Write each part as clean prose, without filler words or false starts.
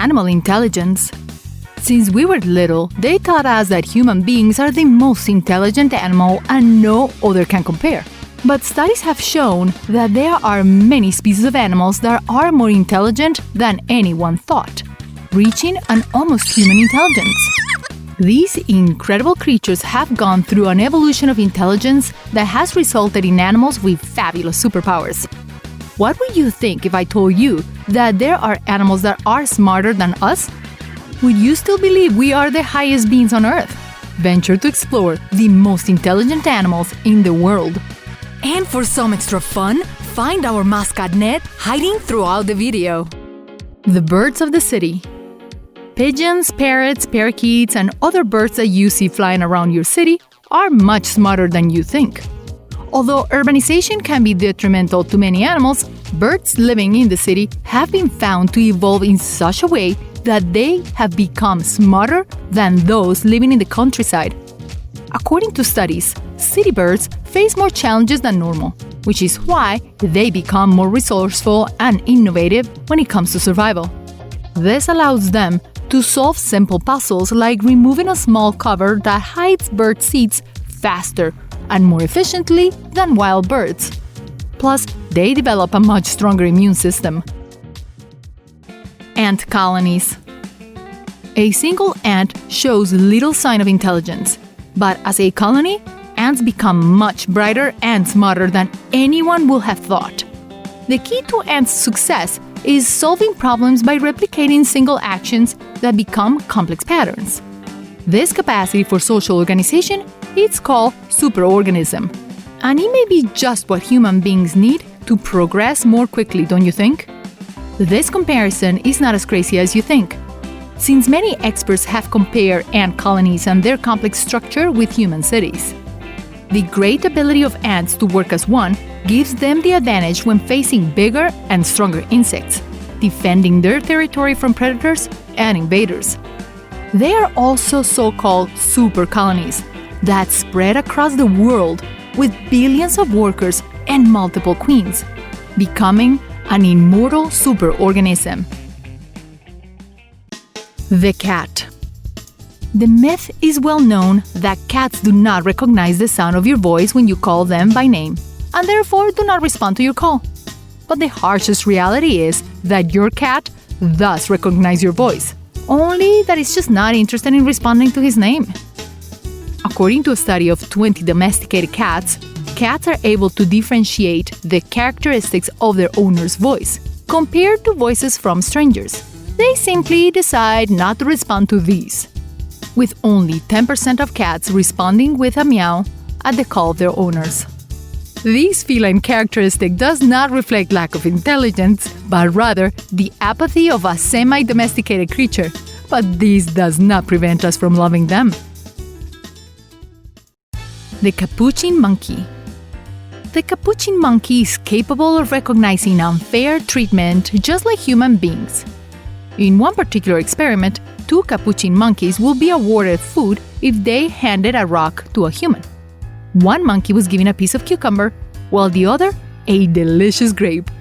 animal intelligence. Since we were little, they taught us that human beings are the most intelligent animal and no other can compare. But studies have shown that there are many species of animals that are more intelligent than anyone thought, reaching an almost human intelligence. These incredible creatures have gone through an evolution of intelligence that has resulted in animals with fabulous superpowers. What would you think if I told you that there are animals that are smarter than us? Would you still believe we are the highest beings on Earth? Venture to explore the most intelligent animals in the world. And for some extra fun, find our mascot Ned hiding throughout the video. The birds of the city. Pigeons, parrots, parakeets, and other birds that you see flying around your city are much smarter than you think. Although urbanization can be detrimental to many animals, birds living in the city have been found to evolve in such a way that they have become smarter than those living in the countryside. According to studies, city birds face more challenges than normal, which is why they become more resourceful and innovative when it comes to survival. This allows them to solve simple puzzles like removing a small cover that hides bird seeds faster and more efficiently than wild birds. Plus, they develop a much stronger immune system. Ant colonies. A single ant shows little sign of intelligence, but as a colony, ants become much brighter and smarter than anyone would have thought. The key to ants' success is solving problems by replicating single actions that become complex patterns. This capacity for social organization is called superorganism, and it may be just what human beings need to progress more quickly, don't you think? This comparison is not as crazy as you think, since many experts have compared ant colonies and their complex structure with human cities. The great ability of ants to work as one gives them the advantage when facing bigger and stronger insects, defending their territory from predators and invaders. They are also so-called super colonies that spread across the world with billions of workers and multiple queens, becoming an immortal superorganism. The cat. The myth is well known that cats do not recognize the sound of your voice when you call them by name, and therefore do not respond to your call. But the harshest reality is that your cat does recognize your voice, only that it's just not interested in responding to his name. According to a study of 20 domesticated cats, cats are able to differentiate the characteristics of their owner's voice compared to voices from strangers. They simply decide not to respond to these, with only 10% of cats responding with a meow at the call of their owners. This feline characteristic does not reflect lack of intelligence, but rather the apathy of a semi-domesticated creature. But this does not prevent us from loving them. The Capuchin Monkey. The Capuchin monkey is capable of recognizing unfair treatment just like human beings. In one particular experiment, 2 Capuchin monkeys will be awarded food if they handed a rock to a human. One monkey was given a piece of cucumber, while the other a delicious grape.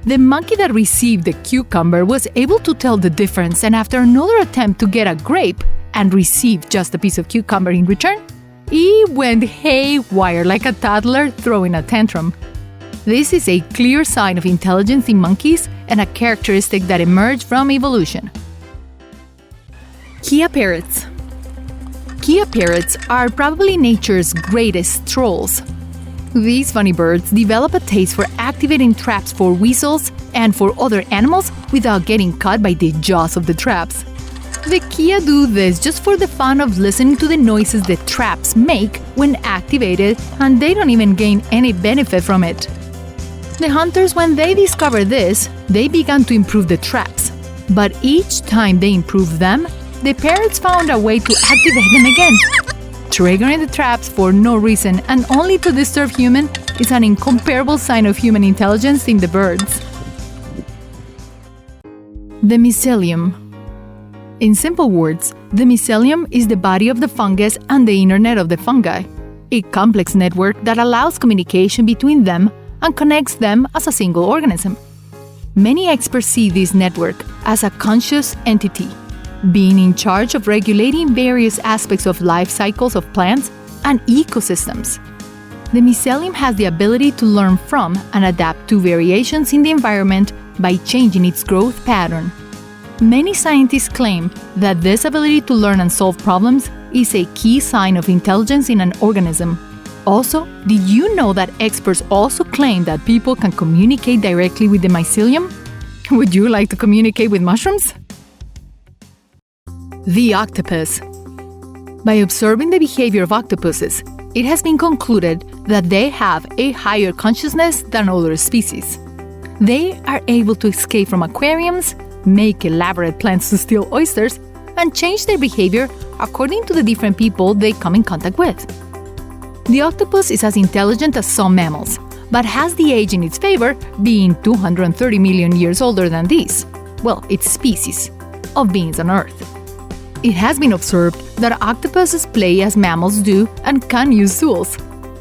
The monkey that received the cucumber was able to tell the difference, and after another attempt to get a grape and receive just a piece of cucumber in return, he went haywire like a toddler throwing a tantrum. This is a clear sign of intelligence in monkeys and a characteristic that emerged from evolution. Kea Parrots. Kea Parrots are probably nature's greatest trolls. These funny birds develop a taste for activating traps for weasels and for other animals without getting caught by the jaws of the traps. The Kea do this just for the fun of listening to the noises the traps make when activated, and they don't even gain any benefit from it. The hunters, when they discovered this, they began to improve the traps. But each time they improved them, the parrots found a way to activate them again. Triggering the traps for no reason and only to disturb humans is an incomparable sign of human intelligence in the birds. The Mycelium. In simple words, the mycelium is the body of the fungus and the internet of the fungi, a complex network that allows communication between them and connects them as a single organism. Many experts see this network as a conscious entity, being in charge of regulating various aspects of life cycles of plants and ecosystems. The mycelium has the ability to learn from and adapt to variations in the environment by changing its growth pattern. Many scientists claim that this ability to learn and solve problems is a key sign of intelligence in an organism. Also, did you know that experts also claim that people can communicate directly with the mycelium? Would you like to communicate with mushrooms? The octopus. By observing the behavior of octopuses, it has been concluded that they have a higher consciousness than other species. They are able to escape from aquariums, make elaborate plans to steal oysters, and change their behavior according to the different people they come in contact with. The octopus is as intelligent as some mammals, but has the age in its favor, being 230 million years older than these, its species, of beings on Earth. It has been observed that octopuses play as mammals do and can use tools,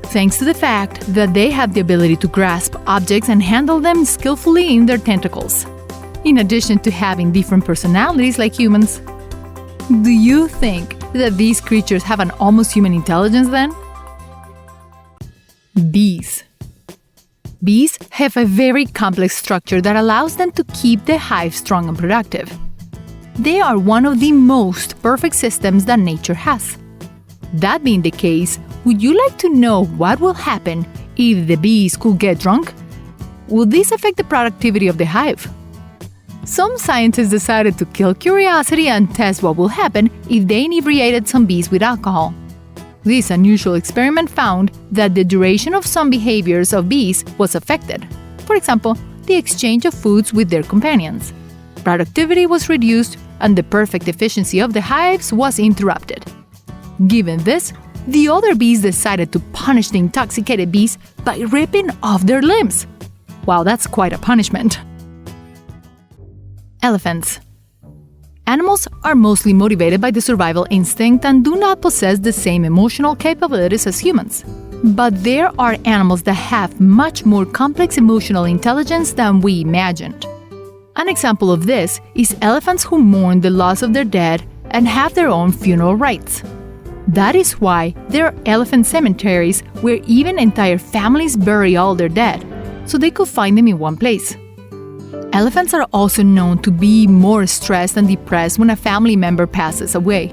thanks to the fact that they have the ability to grasp objects and handle them skillfully in their tentacles, in addition to having different personalities like humans. Do you think that these creatures have an almost human intelligence then? Bees. Bees have a very complex structure that allows them to keep the hive strong and productive. They are one of the most perfect systems that nature has. That being the case, would you like to know what will happen if the bees could get drunk? Will this affect the productivity of the hive? Some scientists decided to kill curiosity and test what will happen if they inebriated some bees with alcohol. This unusual experiment found that the duration of some behaviors of bees was affected. For example, the exchange of foods with their companions. Productivity was reduced and the perfect efficiency of the hives was interrupted. Given this, the other bees decided to punish the intoxicated bees by ripping off their limbs. Wow, that's quite a punishment. Elephants. Animals are mostly motivated by the survival instinct and do not possess the same emotional capabilities as humans. But there are animals that have much more complex emotional intelligence than we imagined. An example of this is elephants who mourn the loss of their dead and have their own funeral rites. That is why there are elephant cemeteries where even entire families bury all their dead, so they could find them in one place. Elephants are also known to be more stressed and depressed when a family member passes away.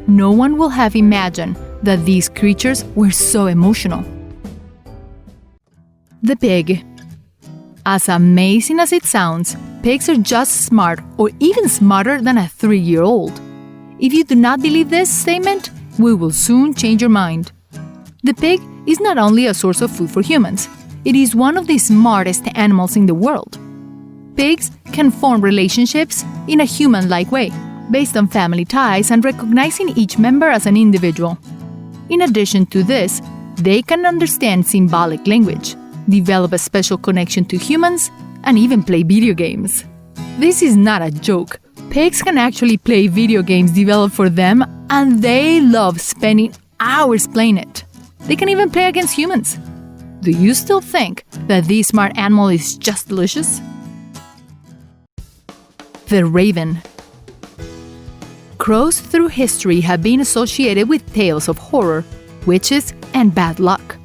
No one will have imagined that these creatures were so emotional. The pig. As amazing as it sounds, pigs are just smart or even smarter than a 3-year-old. If you do not believe this statement, we will soon change your mind. The pig is not only a source of food for humans, it is one of the smartest animals in the world. Pigs can form relationships in a human-like way, based on family ties and recognizing each member as an individual. In addition to this, they can understand symbolic language, develop a special connection to humans, and even play video games. This is not a joke. Pigs can actually play video games developed for them, and they love spending hours playing it. They can even play against humans. Do you still think that this smart animal is just delicious? The raven. Crows through history have been associated with tales of horror, witches, and bad luck.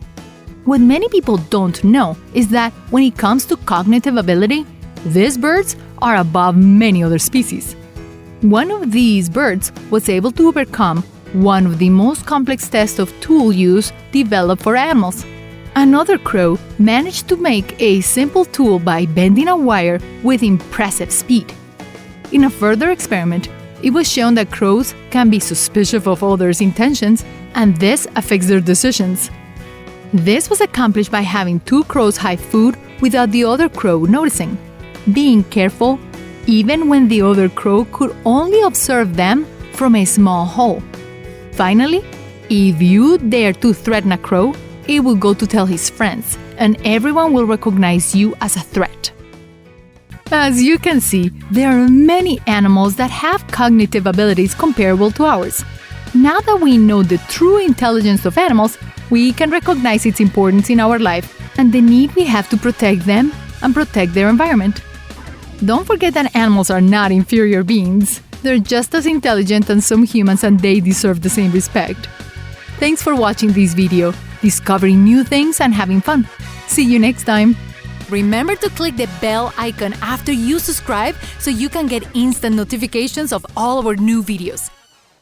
What many people don't know is that when it comes to cognitive ability, these birds are above many other species. One of these birds was able to overcome one of the most complex tests of tool use developed for animals. Another crow managed to make a simple tool by bending a wire with impressive speed. In a further experiment, it was shown that crows can be suspicious of others' intentions, and this affects their decisions. This was accomplished by having 2 crows hide food without the other crow noticing, being careful even when the other crow could only observe them from a small hole. Finally, if you dare to threaten a crow, it will go to tell his friends, and everyone will recognize you as a threat. As you can see, there are many animals that have cognitive abilities comparable to ours. Now that we know the true intelligence of animals, we can recognize its importance in our life and the need we have to protect them and protect their environment. Don't forget that animals are not inferior beings. They're just as intelligent as some humans and they deserve the same respect. Thanks for watching this video, discovering new things and having fun. See you next time! Remember to click the bell icon after you subscribe so you can get instant notifications of all our new videos.